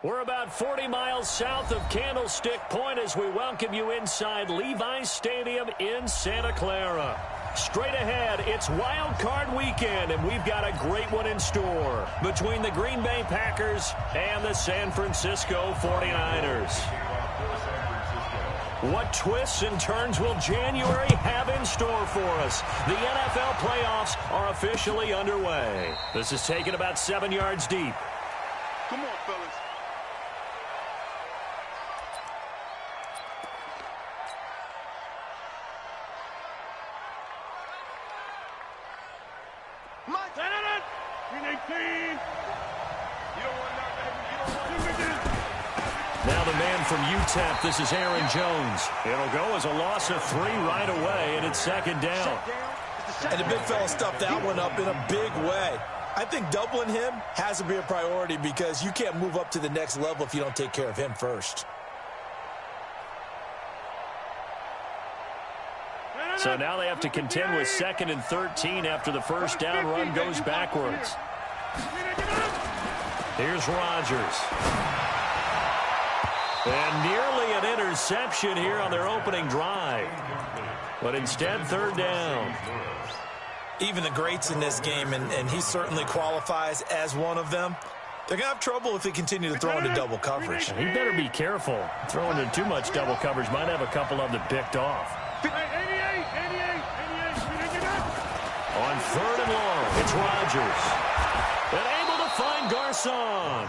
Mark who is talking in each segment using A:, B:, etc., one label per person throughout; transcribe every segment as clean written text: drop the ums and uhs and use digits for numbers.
A: We're about 40 miles south of Candlestick Point as we welcome you inside Levi's Stadium in Santa Clara. Straight ahead, it's Wild Card Weekend, and we've got a great one in store between the Green Bay Packers and the San Francisco 49ers. What twists and turns will January have in store for us? The NFL playoffs are officially underway. This is taken about 7 yards deep.
B: Come on, fellas.
A: Now the man from UTEP, this is Aaron Jones. It'll go as a loss of 3 right away, and it's second down.
C: And the big fella stuffed that one up in a big way. I think doubling him has to be a priority because you can't move up to the next level if you don't take care of him first.
A: So now they have to contend with 2nd and 13 after the first down run goes backwards. Here's Rodgers. And nearly an interception here on their opening drive. But instead, 3rd down.
C: Even the greats in this game, and he certainly qualifies as one of them, they're going to have trouble if they continue to throw into double coverage.
A: He better be careful. Throwing into too much double coverage might have a couple of them picked off. On 3rd and long, it's Rodgers. And able to find Garcon.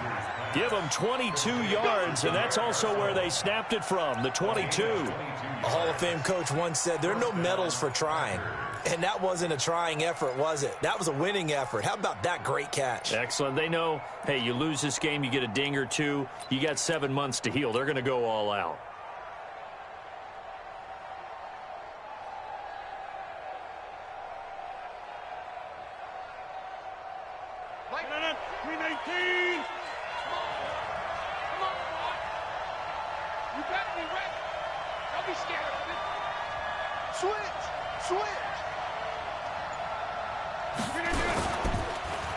A: Give him 22 yards, and that's also where they snapped it from, the 22.
C: A Hall of Fame coach once said, there are no medals for trying. And that wasn't a trying effort, was it? That was a winning effort. How about that great catch?
A: Excellent. They know, hey, you lose this game, you get a ding or two. You got 7 months to heal. They're going to go all out.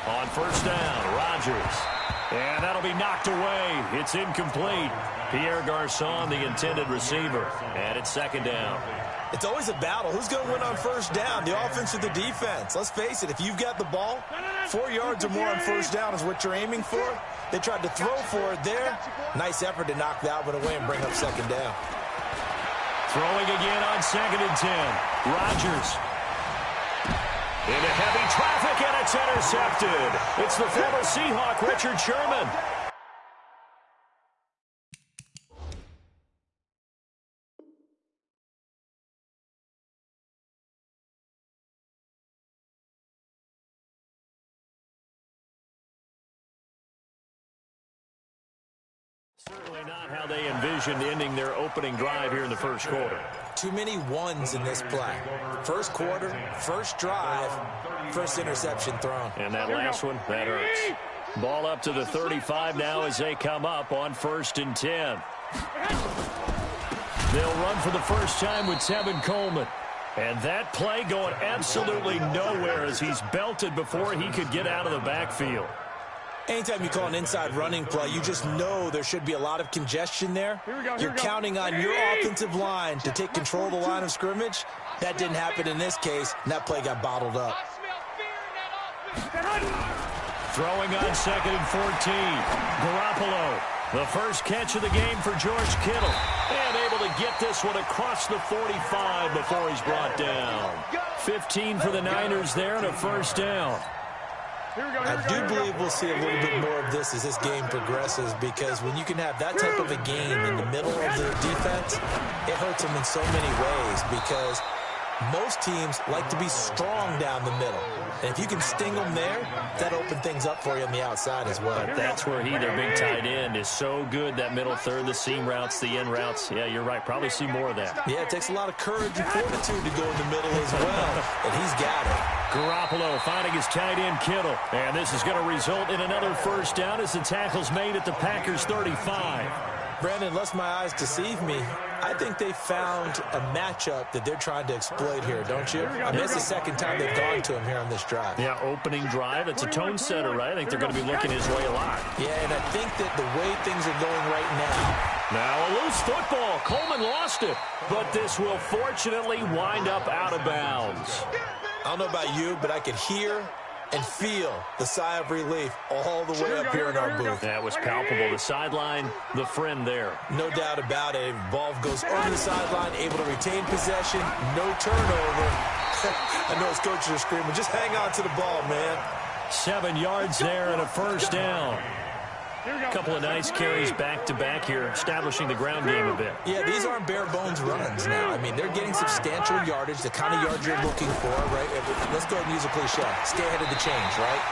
A: On 1st down, Rodgers. And that'll be knocked away. It's incomplete. Pierre Garcon, the intended receiver. And it's 2nd down.
C: It's always a battle. Who's going to win on 1st down, the offense or the defense? Let's face it, if you've got the ball, 4 yards or more on 1st down is what you're aiming for. They tried to throw for it there. Nice effort to knock that one away and bring up 2nd down.
A: Throwing again on 2nd and 10. Rodgers. Into heavy traffic, and it's intercepted. It's the former Seahawk, Richard Sherman. Certainly not how they envisioned ending their opening drive here in the 1st quarter.
C: Too many ones in this play. 1st quarter, 1st drive, 1st interception thrown.
A: And that last one, that hurts. Ball up to the 35 now as they come up on 1st and 10. They'll run for the first time with Tevin Coleman. And that play going absolutely nowhere as he's belted before he could get out of the backfield.
C: Anytime you call an inside running play, you just know there should be a lot of congestion there. You're counting on your offensive line to take control of the line of scrimmage. That didn't happen in this case, and that play got bottled up.
A: Throwing on 2nd and 14. Garoppolo, the first catch of the game for George Kittle. And able to get this one across the 45 before he's brought down. 15 for the Niners there and a 1st down.
C: I do believe we'll see a little bit more of this as this game progresses because when you can have that type of a game in the middle of the defense, it hurts them in so many ways because most teams like to be strong down the middle. And if you can sting them there, that opens things up for you on the outside as well.
A: But that's where their big tight end, is so good, that middle third, the seam routes, the in routes. Yeah, you're right. Probably see more of that.
C: Yeah, it takes a lot of courage and fortitude to go in the middle as well. And he's got it.
A: Garoppolo finding his tight end Kittle. And this is going to result in another 1st down as the tackle's made at the Packers 35.
C: Brandon, unless my eyes deceive me, I think they found a matchup that they're trying to exploit here, don't you? I mean, it's the second time they've gone to him here on this drive.
A: Yeah, opening drive. It's a tone setter, right? I think they're going to be looking his way a lot.
C: Yeah, and I think that the way things are going right
A: now a loose football. Coleman lost it, but this will fortunately wind up out of bounds.
C: I don't know about you, but I could hear and feel the sigh of relief all the way up here in our booth.
A: That was palpable. The sideline, the friend there.
C: No doubt about it. Ball goes over the sideline, able to retain possession, no turnover. I know his coaches are screaming, just hang on to the ball, man.
A: 7 yards there and a first down. A couple of nice carries back-to-back here, establishing the ground game a bit.
C: Yeah, these aren't bare-bones runs now. I mean, they're getting substantial yardage, the kind of yards you're looking for, right? Let's go ahead and use a cliche. Stay ahead of the change, right?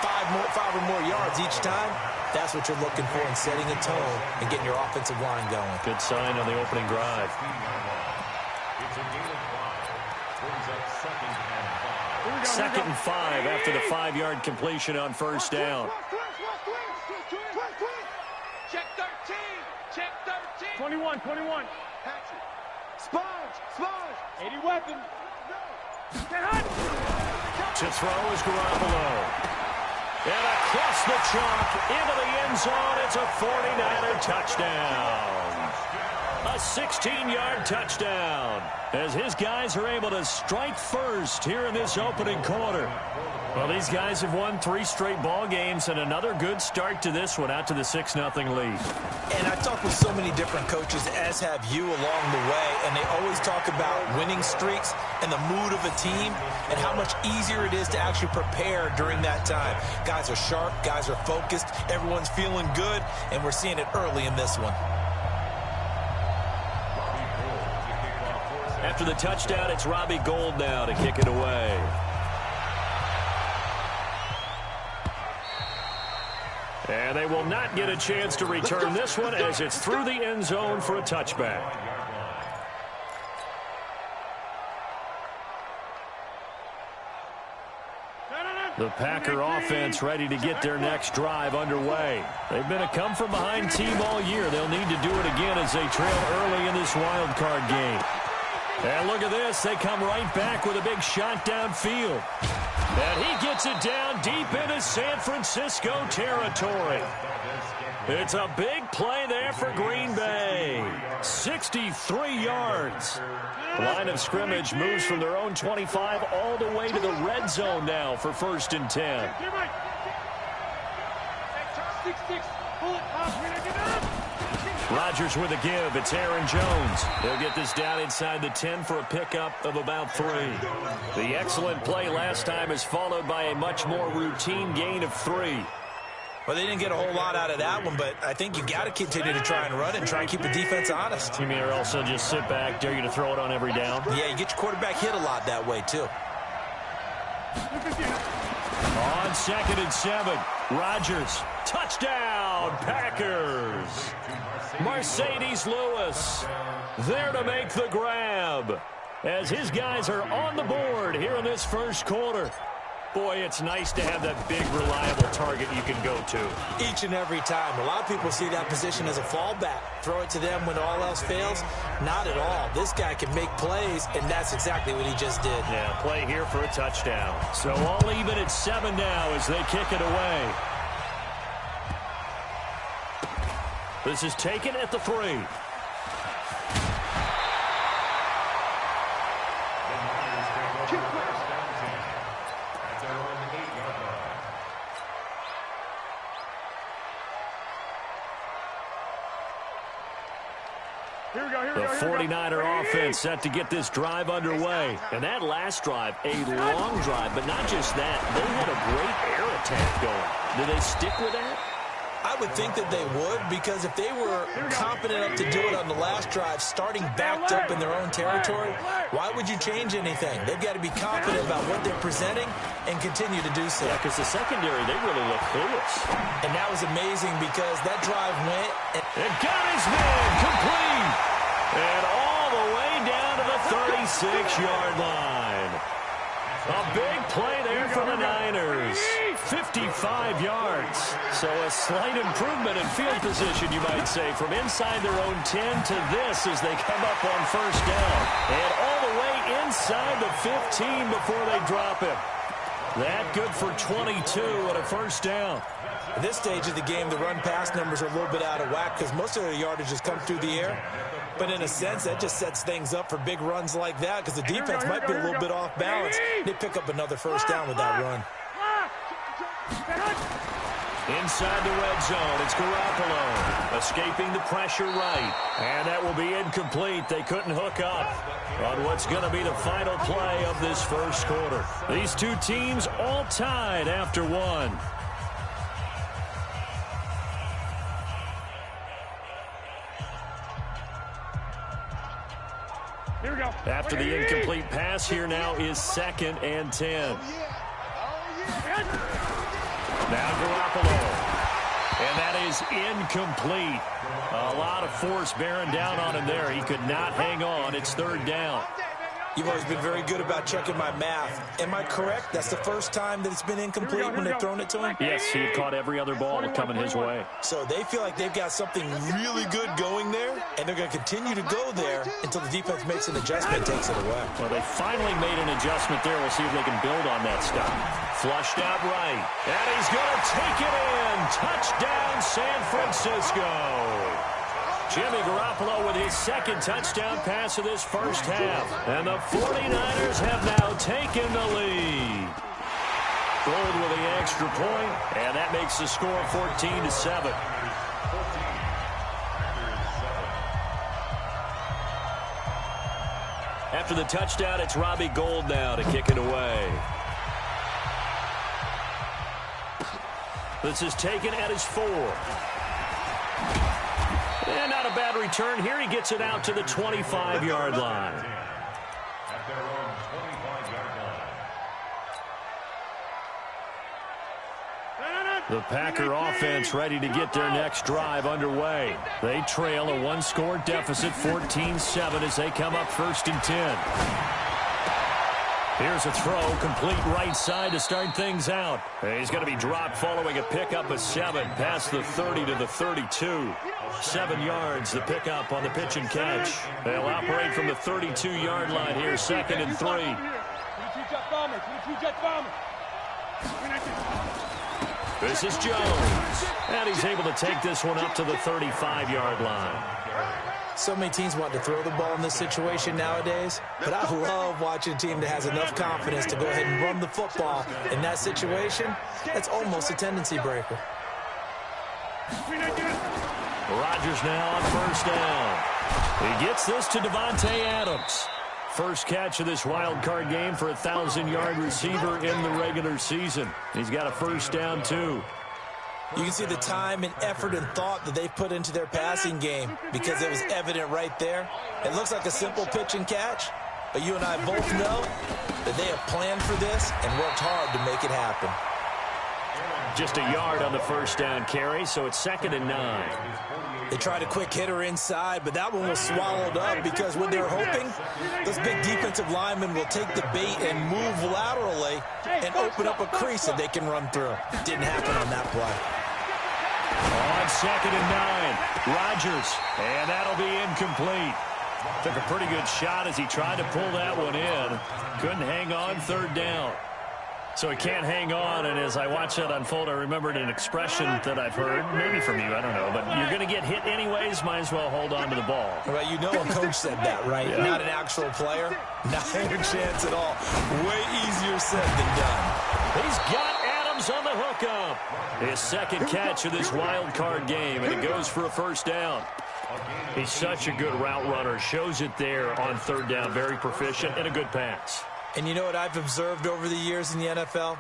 C: 5 or more yards each time. That's what you're looking for in setting a tone and getting your offensive line going.
A: Good sign on the opening drive. Second and 5 after the 5-yard completion on first down.
B: Check 13. Check 13.
D: 21.
B: Sponge.
D: 80 weapon.
A: To throw is Garoppolo. And across the chalk into the end zone. It's a 49er touchdown. A 16-yard touchdown as his guys are able to strike first here in this opening quarter. Well, these guys have won 3 straight ball games and another good start to this one out to the 6-0 lead.
C: And I talked with so many different coaches, as have you along the way, and they always talk about winning streaks and the mood of a team and how much easier it is to actually prepare during that time. Guys are sharp, guys are focused, everyone's feeling good, and we're seeing it early in this one.
A: After the touchdown, it's Robbie Gould now to kick it away. And they will not get a chance to return this one as it's through the end zone for a touchback. The Packer offense ready to get their next drive underway. They've been a come-from-behind team all year. They'll need to do it again as they trail early in this wild card game. And look at this. They come right back with a big shot downfield. And he gets it down deep into San Francisco territory. It's a big play there for Green Bay. 63 yards. Line of scrimmage moves from their own 25 all the way to the red zone now for 1st and 10. Rodgers with a give. It's Aaron Jones. They'll get this down inside the 10 for a pickup of about 3. The excellent play last time is followed by a much more routine gain of 3.
C: Well, they didn't get a whole lot out of that one, but I think you got to continue to try and run and try and keep the defense honest.
A: You mean or also just sit back, dare you to throw it on every down?
C: Yeah, you get your quarterback hit a lot that way, too.
A: On 2nd and 7, Rodgers. Touchdown, Packers. Mercedes Lewis there to make the grab as his guys are on the board here in this first quarter. Boy, it's nice to have that big, reliable target you can go to.
C: Each and every time. A lot of people see that position as a fallback. Throw it to them when all else fails. Not at all. This guy can make plays, and that's exactly what he just did.
A: Yeah, play here for a touchdown. So all even at 7 now as they kick it away. This is taken at the 3. The 49er offense set to get this drive underway. And that last drive, a long drive, but not just that. They had a great air attack going. Did they stick with that?
C: I would think that they would, because if they were confident enough to do it on the last drive, starting backed up in their own territory, why would you change anything? They've got to be confident about what they're presenting and continue to do so.
A: Yeah, because the secondary, they really look clueless.
C: And that was amazing because that drive went.
A: And got his man complete. And all the way down to the 36-yard line. A big play there for the Niners. 55 yards. So a slight improvement in field position, you might say, from inside their own 10 to this as they come up on first down. And all the way inside the 15 before they drop it. That good for 22 at a first down.
C: At this stage of the game, the run-pass numbers are a little bit out of whack because most of their yardage has come through the air. But in a sense, that just sets things up for big runs like that because the defense might be a little bit off balance. They pick up another first down with that run.
A: Inside the red zone, it's Garoppolo escaping the pressure right. And that will be incomplete. They couldn't hook up on what's going to be the final play of this first quarter. These two teams all tied after one.
B: Here we go.
A: After the incomplete pass, here now is 2nd and 10. Now Garoppolo. And that is incomplete. A lot of force bearing down on him there. He could not hang on. It's 3rd down.
C: You've always been very good about checking my math. Am I correct? That's the first time that it's been incomplete when they've thrown it to him?
A: Yes, he had caught every other ball coming his way.
C: So they feel like they've got something really good going there, and they're going to continue to go there until the defense makes an adjustment and takes it away.
A: Well, they finally made an adjustment there. We'll see if they can build on that stop. Flushed out right. And he's going to take it in. Touchdown, San Francisco. Jimmy Garoppolo with his 2nd touchdown pass of this first half. And the 49ers have now taken the lead. Gold with the extra point, and that makes the score 14-7. After the touchdown, it's Robbie Gould now to kick it away. This is taken at his 4. And not a bad return here. He gets it out to the 25-yard line. The Packer offense ready to get their next drive underway. They trail a one-score deficit, 14-7, as they come up 1st and 10. Here's a throw, complete right side to start things out. He's going to be dropped following a pickup of 7, past the 30 to the 32. 7 yards, the pickup on the pitch and catch. They'll operate from the 32-yard line here, 2nd and 3. This is Jones, and he's able to take this one up to the 35-yard line.
C: So many teams want to throw the ball in this situation nowadays, but I love watching a team that has enough confidence to go ahead and run the football. In that situation, that's almost a tendency breaker.
A: Rodgers now on first down. He gets this to Devontae Adams. First catch of this wild card game for a 1,000-yard receiver in the regular season. He's got a first down, too.
C: You can see the time and effort and thought that they put into their passing game because it was evident right there. It looks like a simple pitch and catch, but you and I both know that they have planned for this and worked hard to make it happen.
A: Just a yard on the first down carry, so it's 2nd and 9.
C: They tried a quick hitter inside, but that one was swallowed up because what they're hoping, those big defensive linemen will take the bait and move laterally and open up a crease that they can run through. Didn't happen on that play.
A: On 2nd and 9, Rodgers, and that'll be incomplete. Took a pretty good shot as he tried to pull that one in. Couldn't hang on, 3rd down. So he can't hang on, and as I watch that unfold, I remembered an expression that I've heard, maybe from you, I don't know, but you're going to get hit anyways, might as well hold on to the ball.
C: Well, you know a coach said that, right? Yeah. Not an actual player. Not a chance at all. Way easier said than done.
A: He's got Adams on the hookup. His 2nd catch of this wild card game, and it goes for a first down. He's such a good route runner. Shows it there on 3rd down. Very proficient and a good pass.
C: And you know what I've observed over the years in the NFL?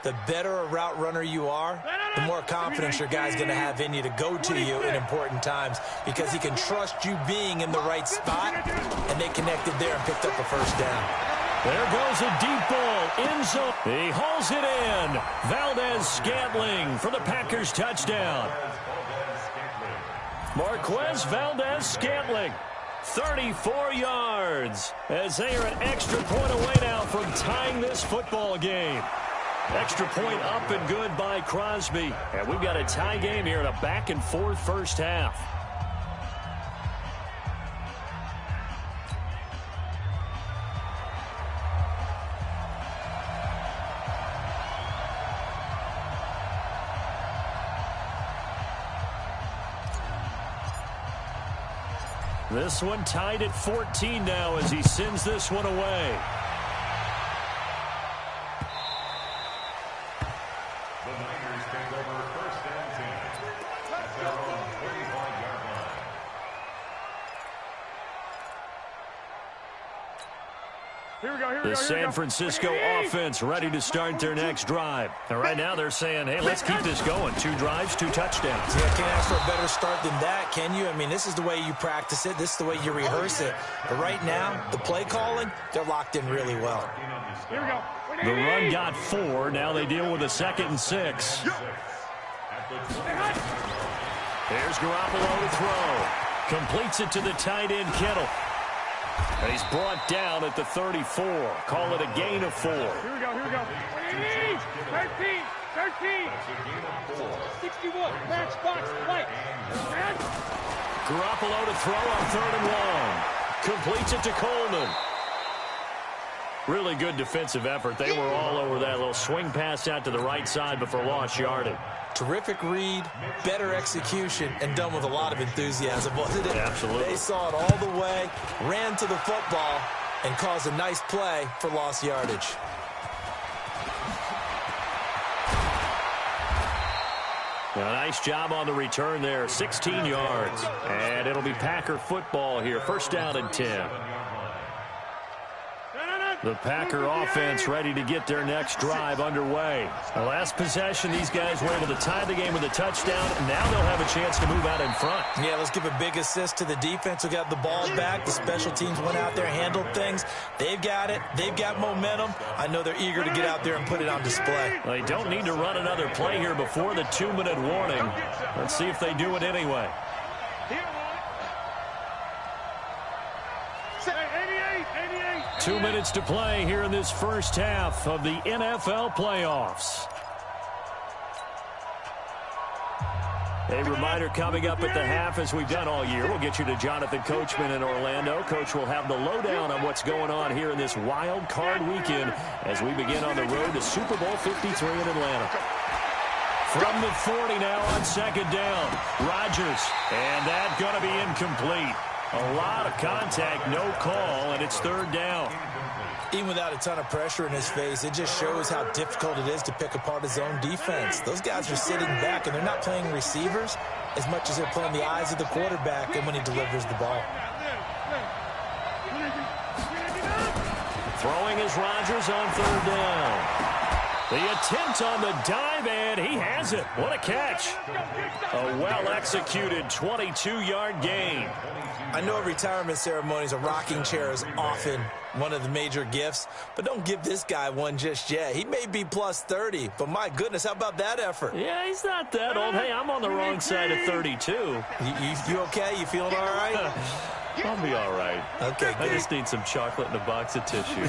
C: The better a route runner you are, the more confidence your guy's going to have in you to go to you in important times because he can trust you being in the right spot, and they connected there and picked up a first down.
A: There goes a deep ball. End zone. He hauls it in. Valdez-Scantling for the Packers touchdown. Marquez Valdez-Scantling. 34 yards as they are an extra point away now from tying this football game. Extra point up and good by Crosby. And we've got a tie game here in a back-and-forth first half. This one tied at 14 now as he sends this one away.
D: The Niners take over first and 10 at their own 35-yard line.
A: The San Francisco offense ready to start their next drive. And right now they're saying, hey, let's keep this going. 2 drives, 2 touchdowns.
C: Yeah, can't ask for a better start than that, can you? I mean, this is the way you practice it. This is the way you rehearse it. But right now, the play calling, they're locked in really well.
B: Here we go.
A: The run got 4. Now they deal with a 2nd and 6. There's Garoppolo to throw. Completes it to the tight end, Kittle. And he's brought down at the 34. Call it a gain of 4.
B: Here we go. 13. 61. Match box. White.
A: Garoppolo to throw on 3rd and 1. Completes it to Coleman. Really good defensive effort. They were all over that little swing pass out to the right side before lost yardage.
C: Terrific read, better execution, and done with a lot of enthusiasm, wasn't it?
A: Absolutely.
C: They saw it all the way, ran to the football, and caused a nice play for lost yardage.
A: A nice job on the return there, 16 yards. And it'll be Packer football here, first down and 10. The Packer offense ready to get their next drive underway. The last possession, these guys were able to tie the game with a touchdown. Now they'll have a chance to move out in front.
C: Yeah, let's give a big assist to the defense who got the ball back. The special teams went out there, handled things. They've got it. They've got momentum. I know they're eager to get out there and put it on display.
A: Well, they don't need to run another play here before the 2-minute warning. Let's see if they do it anyway. 2 minutes to play here in this first half of the NFL playoffs. A reminder coming up at the half, as we've done all year. We'll get you to Jonathan Coachman in Orlando. Coach will have the lowdown on what's going on here in this wild card weekend as we begin on the road to Super Bowl 53 in Atlanta. From the 40 now on 2nd down. Rodgers, and that going to be incomplete. A lot of contact, no call, and it's 3rd down.
C: Even without a ton of pressure in his face, it just shows how difficult it is to pick apart his own defense. Those guys are sitting back, and they're not playing receivers as much as they're playing the eyes of the quarterback and when he delivers the ball.
A: Throwing is Rodgers on 3rd down. The attempt on the dive, and he has it. What a catch. A well-executed 22-yard gain.
C: I know at retirement ceremonies, a rocking chair is often one of the major gifts, but don't give this guy one just yet. He may be plus 30, but my goodness, how about that effort?
A: Yeah, he's not that old. Hey, I'm on the wrong side of 32.
C: You okay? You feeling all right?
A: I'll be all right.
C: Okay, good.
A: I just need some chocolate and a box of tissues.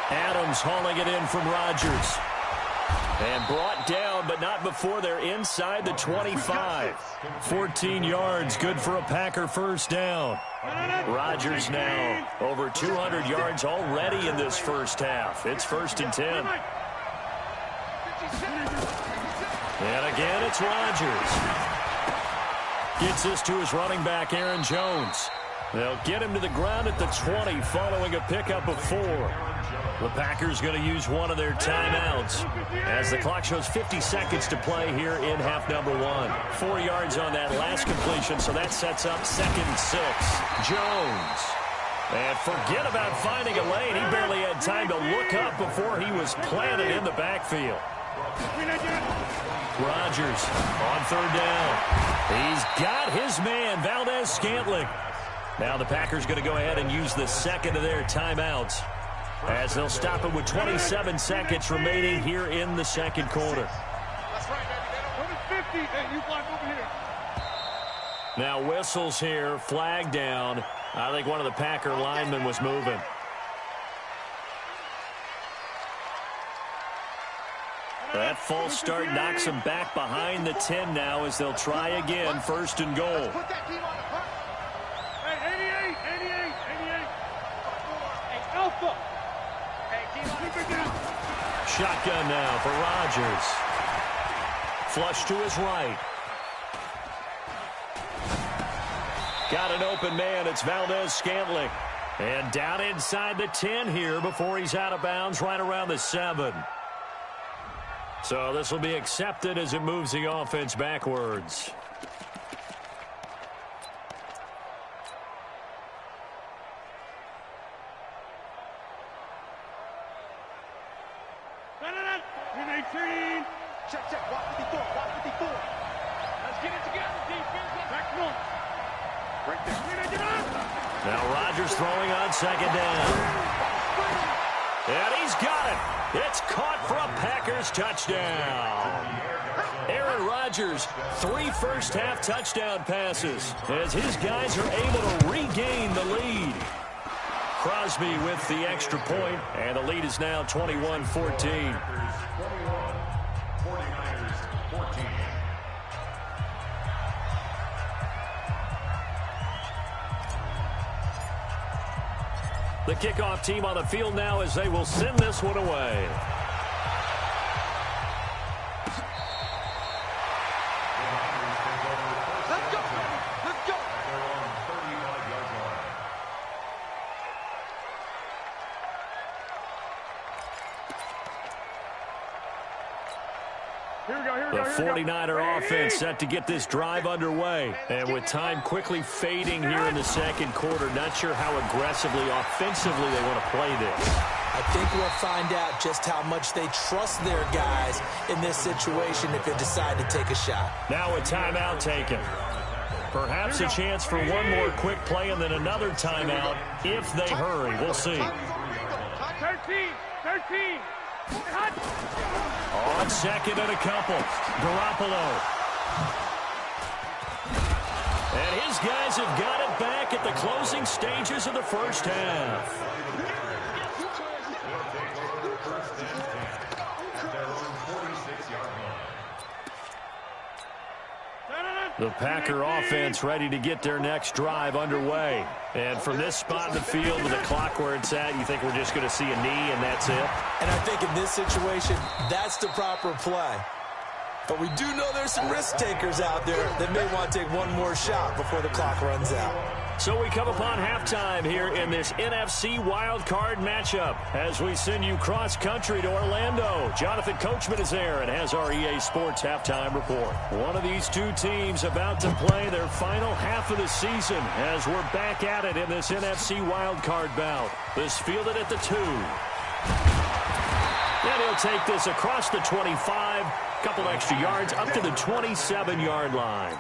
A: Adams hauling it in from Rodgers. And brought down, but not before they're inside the 25. 14 yards, good for a Packer first down. Rodgers now over 200 yards already in this first half. It's 1st and 10. And again, it's Rodgers. Gets this to his running back, Aaron Jones. They'll get him to the ground at the 20 following a pickup of 4. The Packers going to use one of their timeouts as the clock shows 50 seconds to play here in half number 1. 4 yards on that last completion, so that sets up 2nd and 6. Jones. And forget about finding a lane. He barely had time to look up before he was planted in the backfield. Rodgers on 3rd down. He's got his man, Valdez-Scantling. Now the Packers going to go ahead and use the 2nd of their timeouts as they'll stop it with 27 seconds remaining here in the 2nd quarter.
B: That's right, baby. 50. Hey, you block over here.
A: Now whistles here, flag down. I think one of the Packer linemen was moving. That false start knocks them back behind the 10 now as they'll try again, first and goal.
B: Put that team on the front. Hey, 88. Hey, Alpha. Hey, team on the front.
A: Shotgun now for Rodgers. Flush to his right. Got an open man. It's Valdez-Scantling. And down inside the 10 here before he's out of bounds right around the 7. So this will be accepted as it moves the offense backwards.
B: Check. Watch 54. Let's get it together, defense. Back north. Right there.
A: Now Rodgers throwing on second down. And he's got it. It's caught for a Packers touchdown. Aaron Rodgers, 3 first-half touchdown passes as his guys are able to regain the lead. Crosby with the extra point, and the lead is now 21-14. The kickoff team on the field now as they will send this one away.
B: Let's go.
A: The 49er offense set to get this drive underway. And with time quickly fading here in the second quarter, not sure how aggressively, offensively they want to play this.
C: I think we'll find out just how much they trust their guys in this situation if they decide to take a shot.
A: Now a timeout taken. Perhaps a chance for one more quick play and then another timeout if they hurry. We'll see.
B: 13.
A: On second and a couple, Garoppolo. And his guys have got it back at the closing stages of the first half. The Packer offense ready to get their next drive underway. And from this spot in the field with the clock where it's at, you think we're just going to see a knee and that's it?
C: And I think in this situation, that's the proper play. But we do know there's some risk takers out there that may want to take one more shot before the clock runs out.
A: So we come upon halftime here in this NFC wildcard matchup as we send you cross-country to Orlando. Jonathan Coachman is there and has our EA Sports halftime report. One of these two teams about to play their final half of the season as we're back at it in this NFC wildcard bout. This fielded at the 2. And he'll take this across the 25, couple extra yards up to the 27-yard line.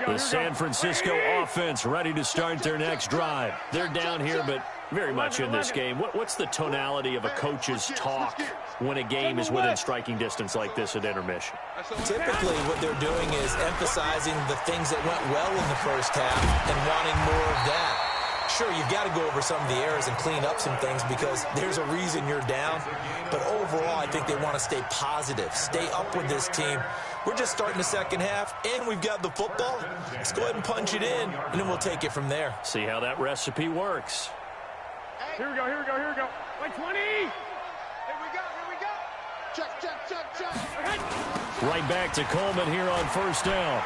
A: The San Francisco offense ready to start their next drive. They're down here, but very much in this game. What's the tonality of a coach's talk when a game is within striking distance like this at intermission?
C: Typically, what they're doing is emphasizing the things that went well in the first half and wanting more of that. Sure, you've got to go over some of the errors and clean up some things because there's a reason you're down. But overall, I think they want to stay positive, stay up with this team. We're just starting the second half, and we've got the football. Let's go ahead and punch it in, and then we'll take it from there.
A: See how that recipe works.
B: Here we go. Like 20. Here we go. Check.
A: Right back to Coleman here on first down.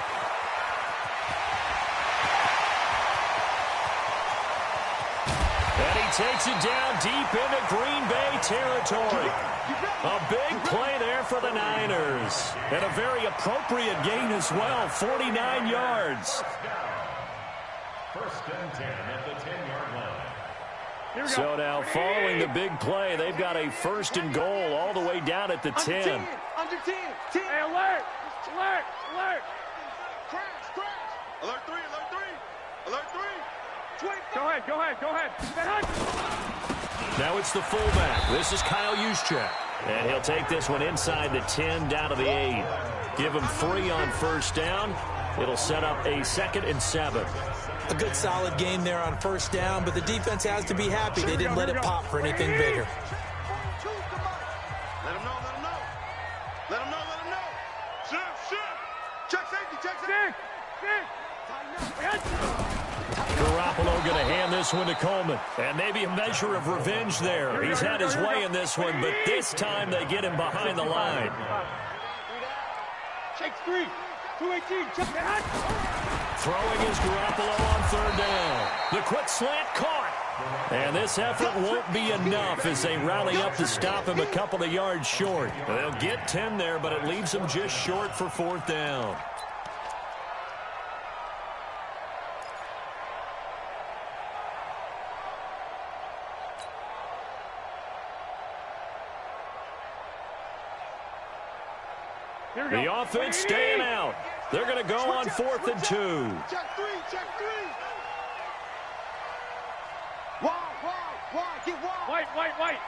A: And he takes it down deep into Green Bay territory. A big play there for the Niners. And a very appropriate gain as well, 49 yards.
D: First and 10 at the 10-yard line.
A: So now following the big play, they've got a first and goal all the way down at the 10.
B: Under 10. Hey, alert. Crash. Alert 3. 20. Go ahead.
A: Now it's the fullback. This is Kyle Juszczyk. And he'll take this one inside the 10 down to the 8. Give him 3 on first down. It'll set up a 2nd and 7.
C: A good solid game there on first down, but the defense has to be happy they didn't let it pop for anything bigger.
B: Let him know, let him know. Let him know, let him know. Shift. Check safety, check safety.
A: Garoppolo going to hand this one to Coleman. And maybe a measure of revenge there. He's had his way in this one, but this time they get him behind the line.
B: Check 3. 218, check that.
A: Throwing is Garoppolo on 3rd down. The quick slant caught. And this effort won't be enough as they rally up to stop him a couple of yards short. They'll get 10 there, but it leaves them just short for 4th down. The offense staying out. They're going to go on 4th and 2.
B: Check 3, check 3. Wide, get wide. White.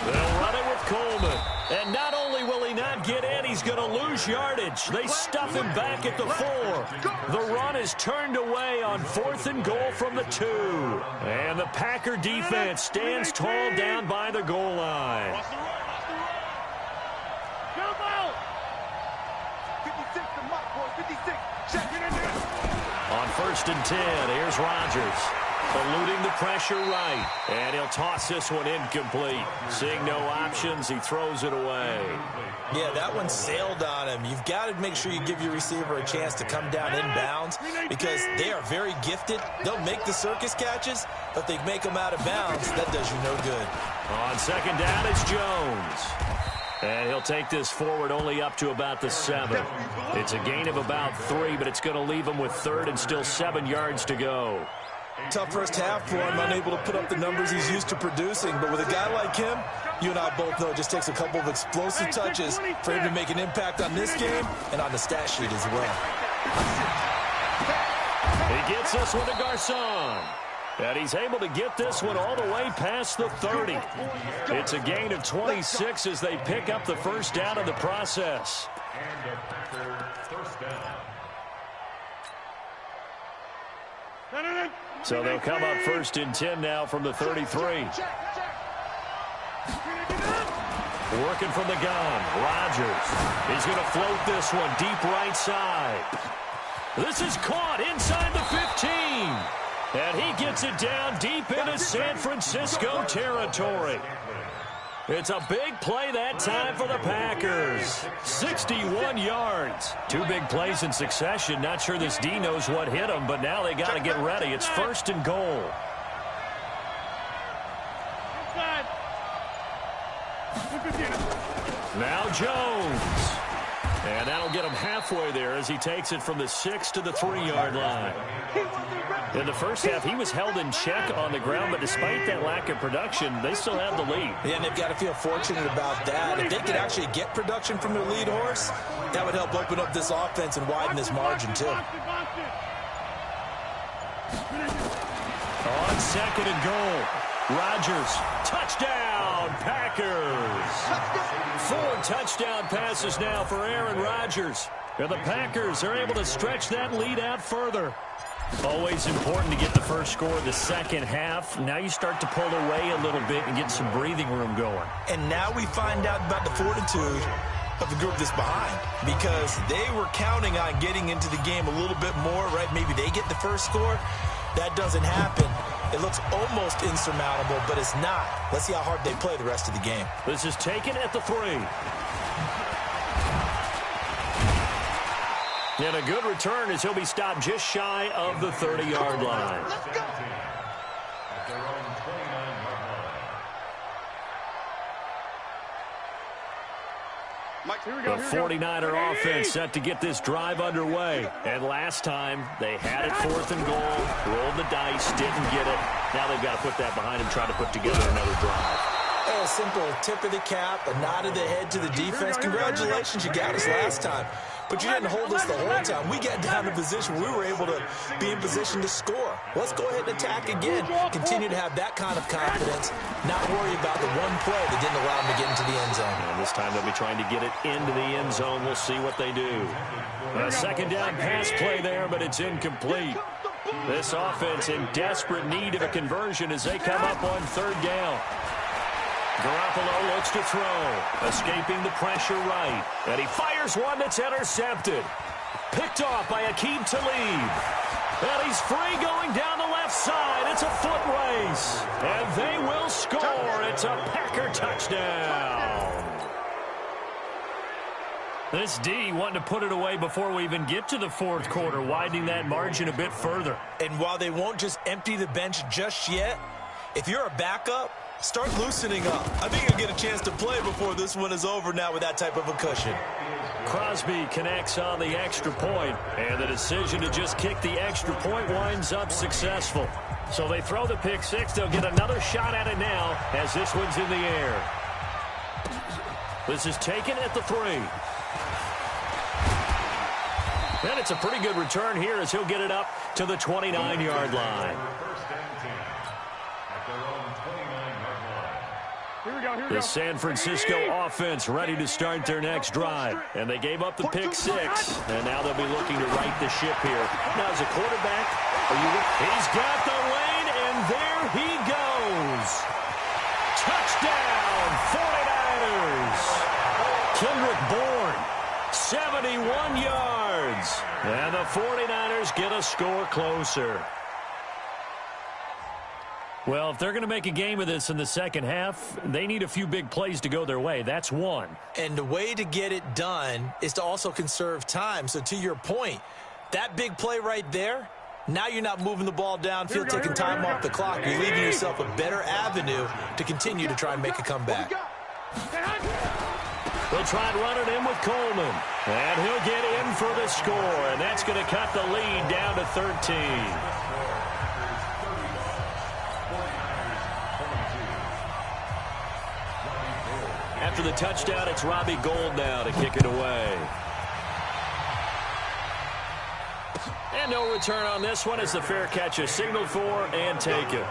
A: They'll run it with Coleman. And not only will he not get in, he's going to lose yardage. They stuff him back at the 4. The run is turned away on 4th and goal from the 2. And the Packer defense stands tall down by the goal line.
B: Jump out. 56 to Mike, boy. 56. Check it in there.
A: On 1st and 10, here's Rodgers. Eluding the pressure right. And he'll toss this one incomplete. Seeing no options, he throws it away.
C: Yeah, that one sailed on him. You've got to make sure you give your receiver a chance to come down inbounds because they are very gifted. They'll make the circus catches, but if they make them out of bounds, that does you no good.
A: On 2nd down, it's Jones. And he'll take this forward only up to about the 7. It's a gain of about 3, but it's going to leave him with 3rd and still 7 yards to go.
C: Tough first half for him, unable to put up the numbers he's used to producing. But with a guy like him, you and I both know it just takes a couple of explosive touches for him to make an impact on this game and on the stat sheet as well.
A: He gets this one to Garcon. And he's able to get this one all the way past the 30. It's a gain of 26 as they pick up the 1st down in the process.
D: And a Packer 1st down.
A: So they'll come up 1st and 10 now from the 33. Working from the gun, Rodgers. He's going to float this one deep right side. This is caught inside the 15. And he gets it down deep into San Francisco territory. It's a big play that time for the Packers. 61 yards. 2 big plays in succession. Not sure this D knows what hit him, but now they got to get ready. It's 1st and goal. Now Jones. And that'll get him halfway there as he takes it from the 6 to the 3-yard line. In the first half, he was held in check on the ground, but despite that lack of production, they still have the lead.
C: Yeah, and they've got to feel fortunate about that. If they could actually get production from their lead horse, that would help open up this offense and widen this margin, too.
A: On 2nd and goal, Rodgers, touchdown, Packers. 4 touchdown passes now for Aaron Rodgers. And the Packers are able to stretch that lead out further. Always important to get the first score of the second half. Now you start to pull away a little bit and get some breathing room going.
C: And now we find out about the fortitude of the group that's behind because they were counting on getting into the game a little bit more, right? Maybe they get the first score. That doesn't happen. It looks almost insurmountable, but it's not. Let's see how hard they play the rest of the game.
A: This is taken at the 3. And a good return as he'll be stopped just shy of the 30-yard line.
D: At their own 29-yard line.
A: The 49er offense set to get this drive underway. And last time, they had it 4th and goal, rolled the dice, didn't get it. Now they've got to put that behind them, try to put together another drive.
C: A simple tip of the cap, a nod of the head to the defense. Congratulations, you got us last time. But you didn't hold us the whole time. We got down to a position where we were able to be in position to score. Let's go ahead and attack again. Continue to have that kind of confidence. Not worry about the one play that didn't allow them to get into the end zone.
A: And this time they'll be trying to get it into the end zone. We'll see what they do. A second down pass play there, but it's incomplete. This offense in desperate need of a conversion as they come up on third down. Garoppolo looks to throw, escaping the pressure right, and he fires one that's intercepted. Picked off by Aqib Talib. And he's free going down the left side. It's a foot race, and they will score. It's a Packer touchdown. This D wanting to put it away before we even get to the fourth quarter, widening that margin a bit further.
C: And while they won't just empty the bench just yet, if you're a backup, start loosening up. I think you'll get a chance to play before this one is over now with that type of a cushion.
A: Crosby connects on the extra point, and the decision to just kick the extra point winds up successful. So they throw the pick six. They'll get another shot at it now as this one's in the air. This is taken at the 3. And it's a pretty good return here as he'll get it up to the 29-yard line. The San Francisco offense ready to start their next drive. And they gave up the pick six. And now they'll be looking to right the ship here. Now as a quarterback, he's got the lane, and there he goes. Touchdown, 49ers. Kendrick Bourne, 71 yards. And the 49ers get a score closer. Well, if they're going to make a game of this in the second half, they need a few big plays to go their way. That's one.
C: And the way to get it done is to also conserve time. So to your point, that big play right there, now you're not moving the ball downfield, taking time off the clock. You're leaving yourself a better avenue to continue to try and make a comeback.
A: They'll try and run it in with Coleman. And he'll get in for the score. And that's going to cut the lead down to 13. After the touchdown, it's Robbie Gould now to kick it away. And no return on this one as the fair catch is signaled for and taken.
D: The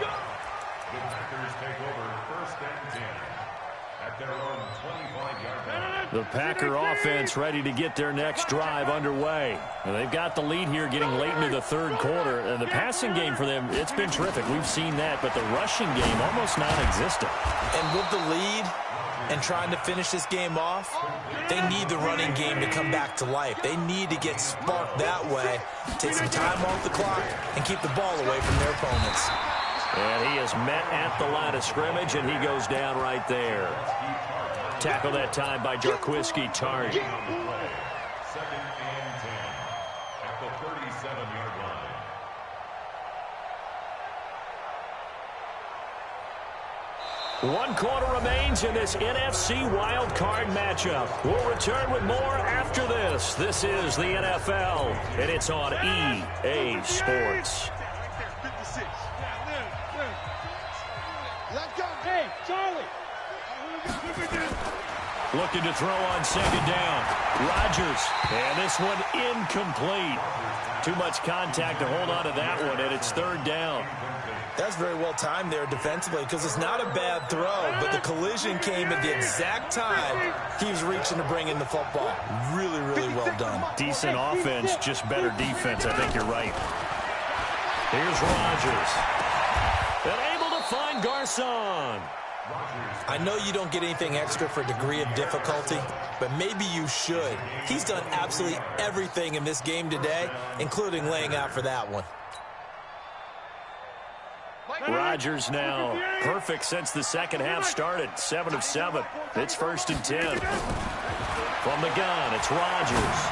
D: Packers take over first and 10 at their own 25-yard line.
A: The Packer offense ready to get their next drive underway. And they've got the lead here getting late into the third quarter. And the passing game for them, it's been terrific. We've seen that, but the rushing game almost non-existent.
C: And with the lead and trying to finish this game off, they need the running game to come back to life. They need to get sparked that way, take some time off the clock, and keep the ball away from their opponents.
A: And he is met at the line of scrimmage, and he goes down right there. Tackle that time by Jarquiski Tartt.
D: Second and 10 at the 37-yard line.
A: One quarter remains in this NFC wild card matchup. We'll return with more after this. This is the NFL, and it's on EA Sports.
B: Hey, Charlie.
A: Looking to throw on second down. Rodgers, and this one incomplete. Too much contact to hold on to that one, and it's third down.
C: That's very well timed there defensively because it's not a bad throw, but the collision came at the exact time he was reaching to bring in the football. Really, really well done.
A: Decent offense, just better defense. I think you're right. Here's Rodgers. And able to find Garcon.
C: I know you don't get anything extra for degree of difficulty, but maybe you should. He's done absolutely everything in this game today, including laying out for that one.
A: Rodgers now perfect since the second half started. 7 of 7. It's first and 10. From the gun, it's Rodgers.